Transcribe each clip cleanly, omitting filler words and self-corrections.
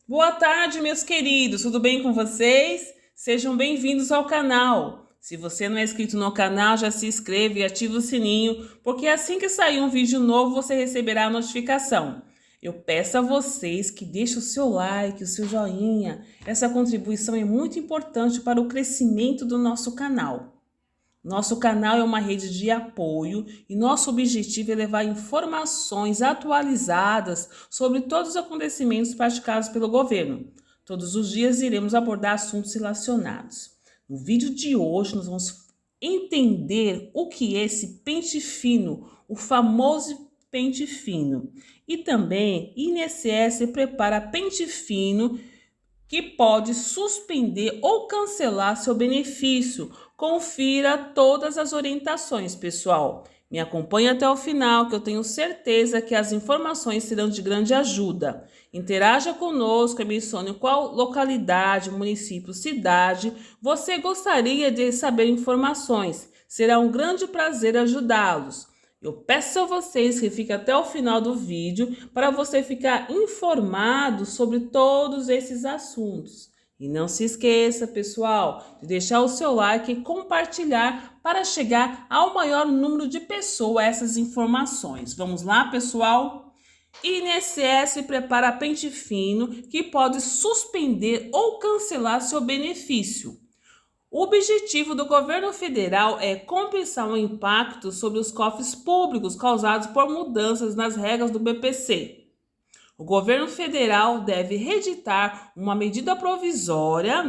Boa tarde, meus queridos, tudo bem com vocês? Sejam bem-vindos ao canal. Se você não é inscrito no canal, já se inscreve e ativa o sininho, porque assim que sair um vídeo novo, você receberá a notificação. Eu peço a vocês que deixem o seu like, o seu joinha. Essa contribuição é muito importante para o crescimento do nosso canal. Nosso canal é uma rede de apoio e nosso objetivo é levar informações atualizadas sobre todos os acontecimentos praticados pelo governo. Todos os dias iremos abordar assuntos relacionados. No vídeo de hoje nós vamos entender o que é esse pente fino, o famoso pente fino. E também INSS prepara pente fino que pode suspender ou cancelar seu benefício. Confira todas as orientações, pessoal. Me acompanhe até o final, que eu tenho certeza que as informações serão de grande ajuda. Interaja conosco, mencione qual localidade, município, cidade você gostaria de saber informações. Será um grande prazer ajudá-los. Eu peço a vocês que fiquem até o final do vídeo para você ficar informado sobre todos esses assuntos. E não se esqueça, pessoal, de deixar o seu like e compartilhar para chegar ao maior número de pessoas essas informações. Vamos lá, pessoal? INSS prepara pente fino que pode suspender ou cancelar seu benefício. O objetivo do governo federal é compensar o impacto sobre os cofres públicos causados por mudanças nas regras do BPC. O governo federal deve reeditar uma medida provisória,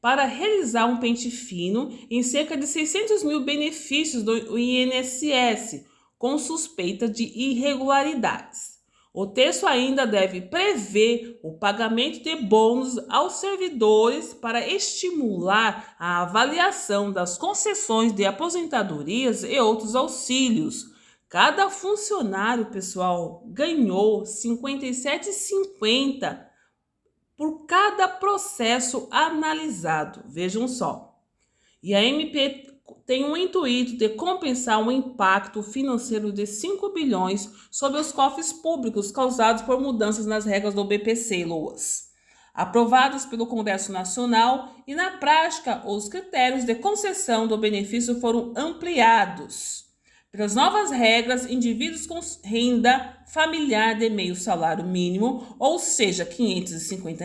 para realizar um pente fino em cerca de 600 mil benefícios do INSS, com suspeita de irregularidades. O texto ainda deve prever o pagamento de bônus aos servidores para estimular a avaliação das concessões de aposentadorias e outros auxílios. Cada funcionário, pessoal, ganhou R$ 57,50 por cada processo analisado. Vejam só. E a MP tem o intuito de compensar o impacto financeiro de 5 bilhões sobre os cofres públicos causados por mudanças nas regras do BPC, LOAS, aprovadas pelo Congresso Nacional, e na prática os critérios de concessão do benefício foram ampliados. Pelas novas regras, indivíduos com renda familiar de meio salário mínimo, ou seja, R$ 550,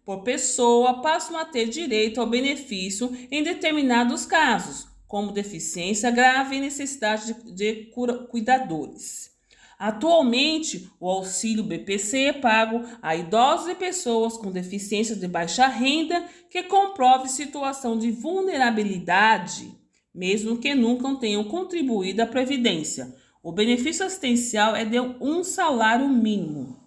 por pessoa, passam a ter direito ao benefício em determinados casos, como deficiência grave e necessidade de cuidadores. Atualmente, o auxílio BPC é pago a idosos e pessoas com deficiência de baixa renda que comprovem situação de vulnerabilidade, mesmo que nunca tenham contribuído à Previdência. O benefício assistencial é de um salário mínimo.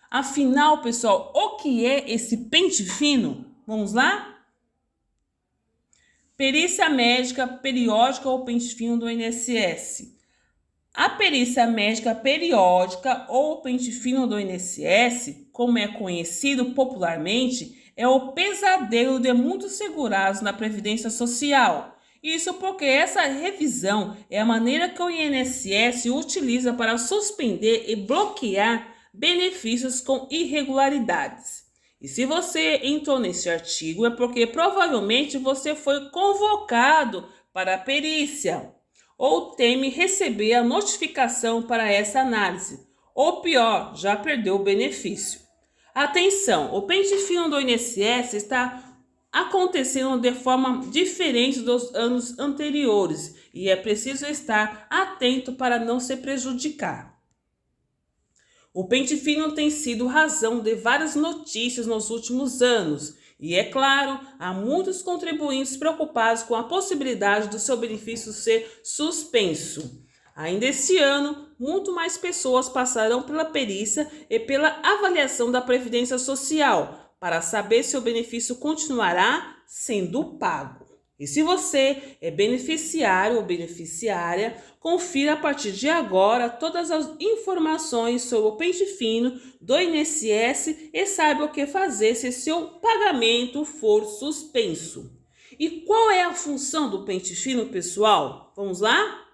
Afinal, pessoal, o que é esse pente fino? Vamos lá? Perícia médica periódica ou pente fino do INSS. A perícia médica periódica ou pente fino do INSS, como é conhecido popularmente, é o pesadelo de muitos segurados na Previdência Social. Isso porque essa revisão é a maneira que o INSS utiliza para suspender e bloquear benefícios com irregularidades. E se você entrou nesse artigo é porque provavelmente você foi convocado para a perícia ou teme receber a notificação para essa análise, ou pior, já perdeu o benefício. Atenção, o pente fino do INSS está acontecendo de forma diferente dos anos anteriores e é preciso estar atento para não se prejudicar. O pente fino tem sido razão de várias notícias nos últimos anos e, é claro, há muitos contribuintes preocupados com a possibilidade do seu benefício ser suspenso. Ainda esse ano, muito mais pessoas passarão pela perícia e pela avaliação da Previdência Social para saber se o benefício continuará sendo pago. E se você é beneficiário ou beneficiária, confira a partir de agora todas as informações sobre o pente fino do INSS e saiba o que fazer se seu pagamento for suspenso. E qual é a função do pente fino, pessoal? Vamos lá?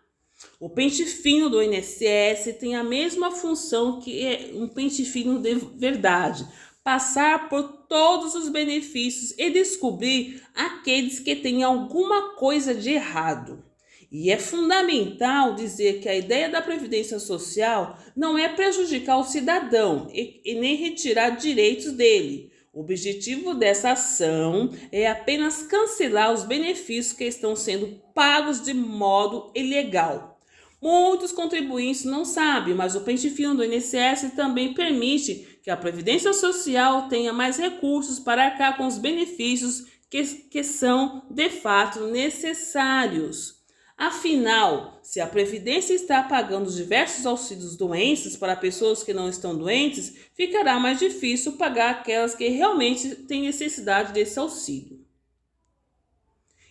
O pente fino do INSS tem a mesma função que um pente fino de verdade, passar por todos os benefícios e descobrir aqueles que têm alguma coisa de errado. E é fundamental dizer que a ideia da Previdência Social não é prejudicar o cidadão e nem retirar direitos dele. O objetivo dessa ação é apenas cancelar os benefícios que estão sendo pagos de modo ilegal. Muitos contribuintes não sabem, mas o pente fino do INSS também permite que a Previdência Social tenha mais recursos para arcar com os benefícios que são de fato necessários. Afinal, se a Previdência está pagando diversos auxílios doenças para pessoas que não estão doentes, ficará mais difícil pagar aquelas que realmente têm necessidade desse auxílio.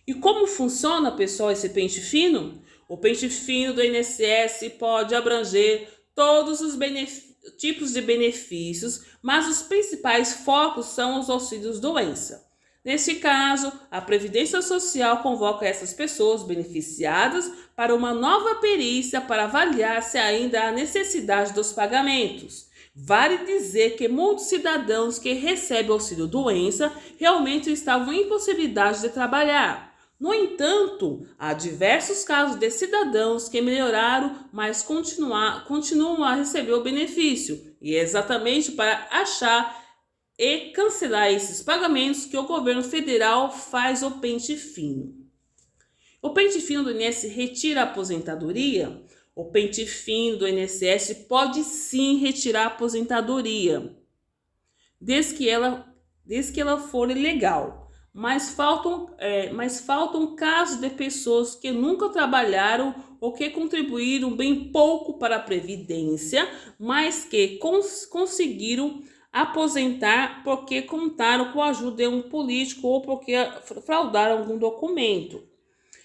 E como funciona, pessoal, esse pente fino? O pente fino do INSS pode abranger todos os tipos de benefícios, mas os principais focos são os auxílios doença. Neste caso, a Previdência Social convoca essas pessoas beneficiadas para uma nova perícia para avaliar se ainda há necessidade dos pagamentos. Vale dizer que muitos cidadãos que recebem auxílio-doença realmente estavam em impossibilidade de trabalhar. No entanto, há diversos casos de cidadãos que melhoraram, mas continuam a receber o benefício. E é exatamente para achar e cancelar esses pagamentos que o governo federal faz o pente fino. O pente fino do INSS retira a aposentadoria? O pente fino do INSS pode sim retirar a aposentadoria, desde que ela for legal. Mas faltam casos de pessoas que nunca trabalharam ou que contribuíram bem pouco para a Previdência, mas que conseguiram aposentar porque contaram com a ajuda de um político ou porque fraudaram algum documento.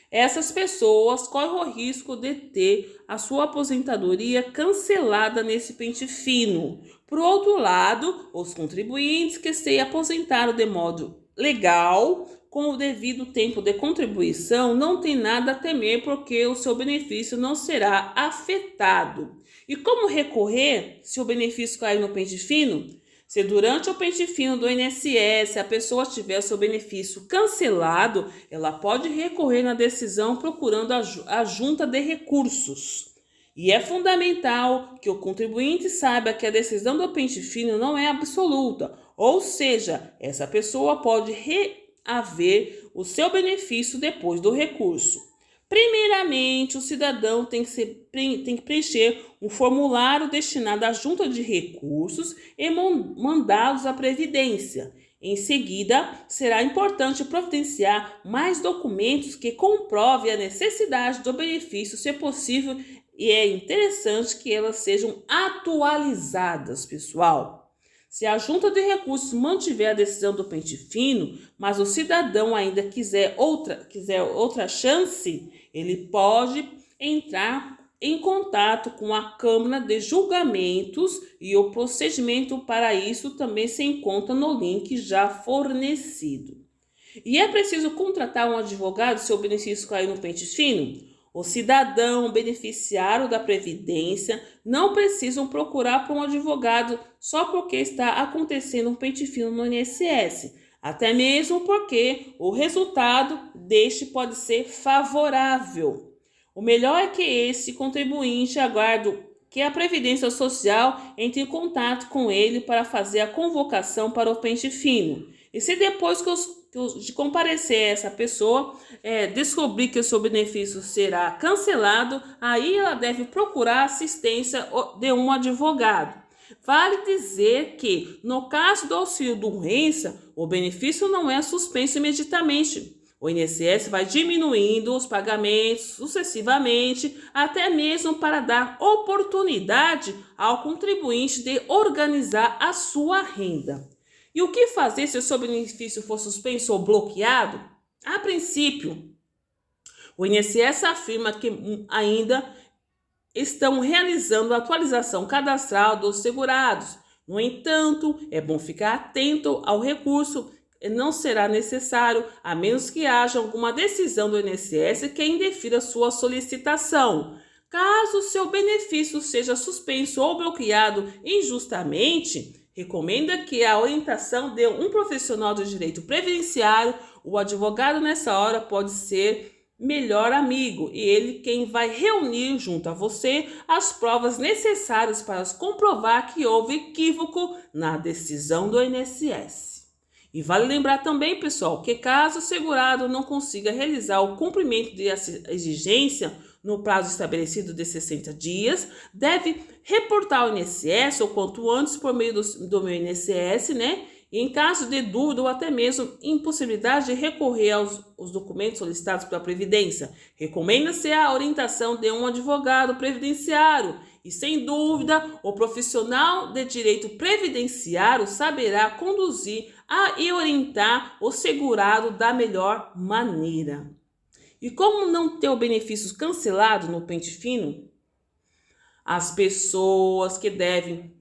Essas pessoas correm o risco de ter a sua aposentadoria cancelada nesse pente fino. Por outro lado, os contribuintes que se aposentaram de modo legal, com o devido tempo de contribuição, não tem nada a temer porque o seu benefício não será afetado. E como recorrer se o benefício cair no pente fino? Se durante o pente fino do INSS a pessoa tiver seu benefício cancelado, ela pode recorrer na decisão procurando a junta de recursos. E é fundamental que o contribuinte saiba que a decisão do pente fino não é absoluta, ou seja, essa pessoa pode reaver o seu benefício depois do recurso. Primeiramente, o cidadão tem que preencher um formulário destinado à junta de recursos e mandá-los à Previdência. Em seguida, será importante providenciar mais documentos que comprovem a necessidade do benefício, se possível, e é interessante que elas sejam atualizadas, pessoal. Se a junta de recursos mantiver a decisão do pente fino, mas o cidadão ainda quiser outra chance, ele pode entrar em contato com a Câmara de Julgamentos e o procedimento para isso também se encontra no link já fornecido. E é preciso contratar um advogado se o benefício cair no pente fino? O cidadão beneficiário da Previdência não precisam procurar por um advogado só porque está acontecendo um pente fino no INSS, até mesmo porque o resultado deste pode ser favorável. O melhor é que esse contribuinte aguarde que a Previdência Social entre em contato com ele para fazer a convocação para o pente fino. E se depois de comparecer essa pessoa, descobrir que o seu benefício será cancelado, aí ela deve procurar assistência de um advogado. Vale dizer que, no caso do auxílio-doença, o benefício não é suspenso imediatamente. O INSS vai diminuindo os pagamentos sucessivamente, até mesmo para dar oportunidade ao contribuinte de organizar a sua renda. E o que fazer se o seu benefício for suspenso ou bloqueado? A princípio, o INSS afirma que ainda estão realizando a atualização cadastral dos segurados. No entanto, é bom ficar atento ao recurso. Não será necessário, a menos que haja alguma decisão do INSS que indefira sua solicitação. Caso seu benefício seja suspenso ou bloqueado injustamente, Recomenda que a orientação de um profissional do direito previdenciário. O advogado nessa hora pode ser melhor amigo e ele quem vai reunir junto a você as provas necessárias para comprovar que houve equívoco na decisão do INSS. E vale lembrar também, pessoal, que caso o segurado não consiga realizar o cumprimento de exigência no prazo estabelecido de 60 dias, deve reportar ao INSS o quanto antes por meio do meu INSS, né? E em caso de dúvida ou até mesmo impossibilidade de recorrer aos documentos solicitados pela Previdência, recomenda-se a orientação de um advogado previdenciário. E sem dúvida, o profissional de direito previdenciário saberá conduzir e orientar o segurado da melhor maneira. E como não ter o benefício cancelado no pente fino? As pessoas que devem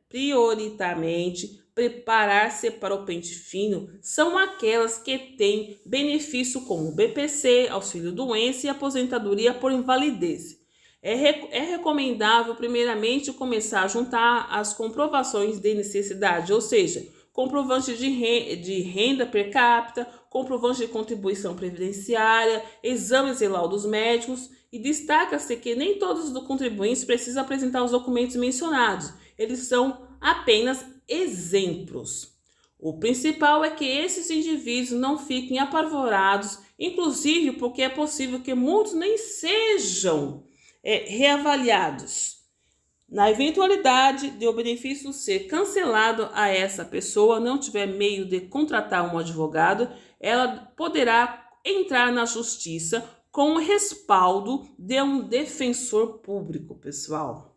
prioritariamente preparar-se para o pente fino são aquelas que têm benefício como BPC, auxílio-doença e aposentadoria por invalidez. É recomendável, primeiramente, começar a juntar as comprovações de necessidade, ou seja, comprovante de renda per capita, comprovante de contribuição previdenciária, exames e laudos médicos, e destaca-se que nem todos os contribuintes precisam apresentar os documentos mencionados, eles são apenas exemplos. O principal é que esses indivíduos não fiquem apavorados, inclusive porque é possível que muitos nem sejam reavaliados. Na eventualidade de o benefício ser cancelado a essa pessoa não tiver meio de contratar um advogado, ela poderá entrar na justiça com o respaldo de um defensor público, pessoal.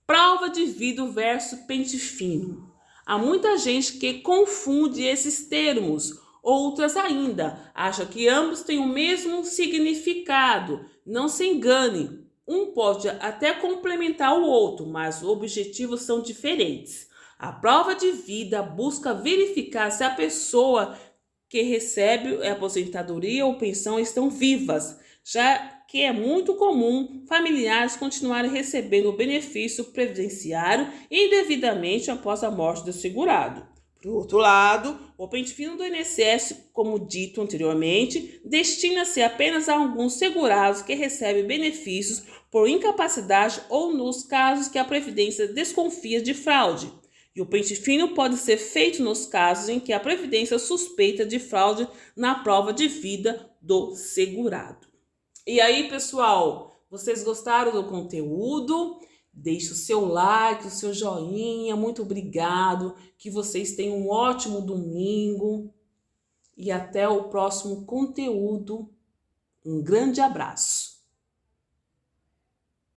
Prova de vida versus pente fino. Há muita gente que confunde esses termos. Outras ainda acham que ambos têm o mesmo significado. Não se engane. Um pode até complementar o outro, mas os objetivos são diferentes. A prova de vida busca verificar se a pessoa que recebe a aposentadoria ou pensão estão vivas, já que é muito comum familiares continuarem recebendo o benefício previdenciário indevidamente após a morte do segurado. Por outro lado, o pente fino do INSS, como dito anteriormente, destina-se apenas a alguns segurados que recebem benefícios por incapacidade ou nos casos que a Previdência desconfia de fraude. E o pente fino pode ser feito nos casos em que a Previdência suspeita de fraude na prova de vida do segurado. E aí, pessoal, vocês gostaram do conteúdo? Deixe o seu like, o seu joinha, muito obrigado, que vocês tenham um ótimo domingo e até o próximo conteúdo. Um grande abraço.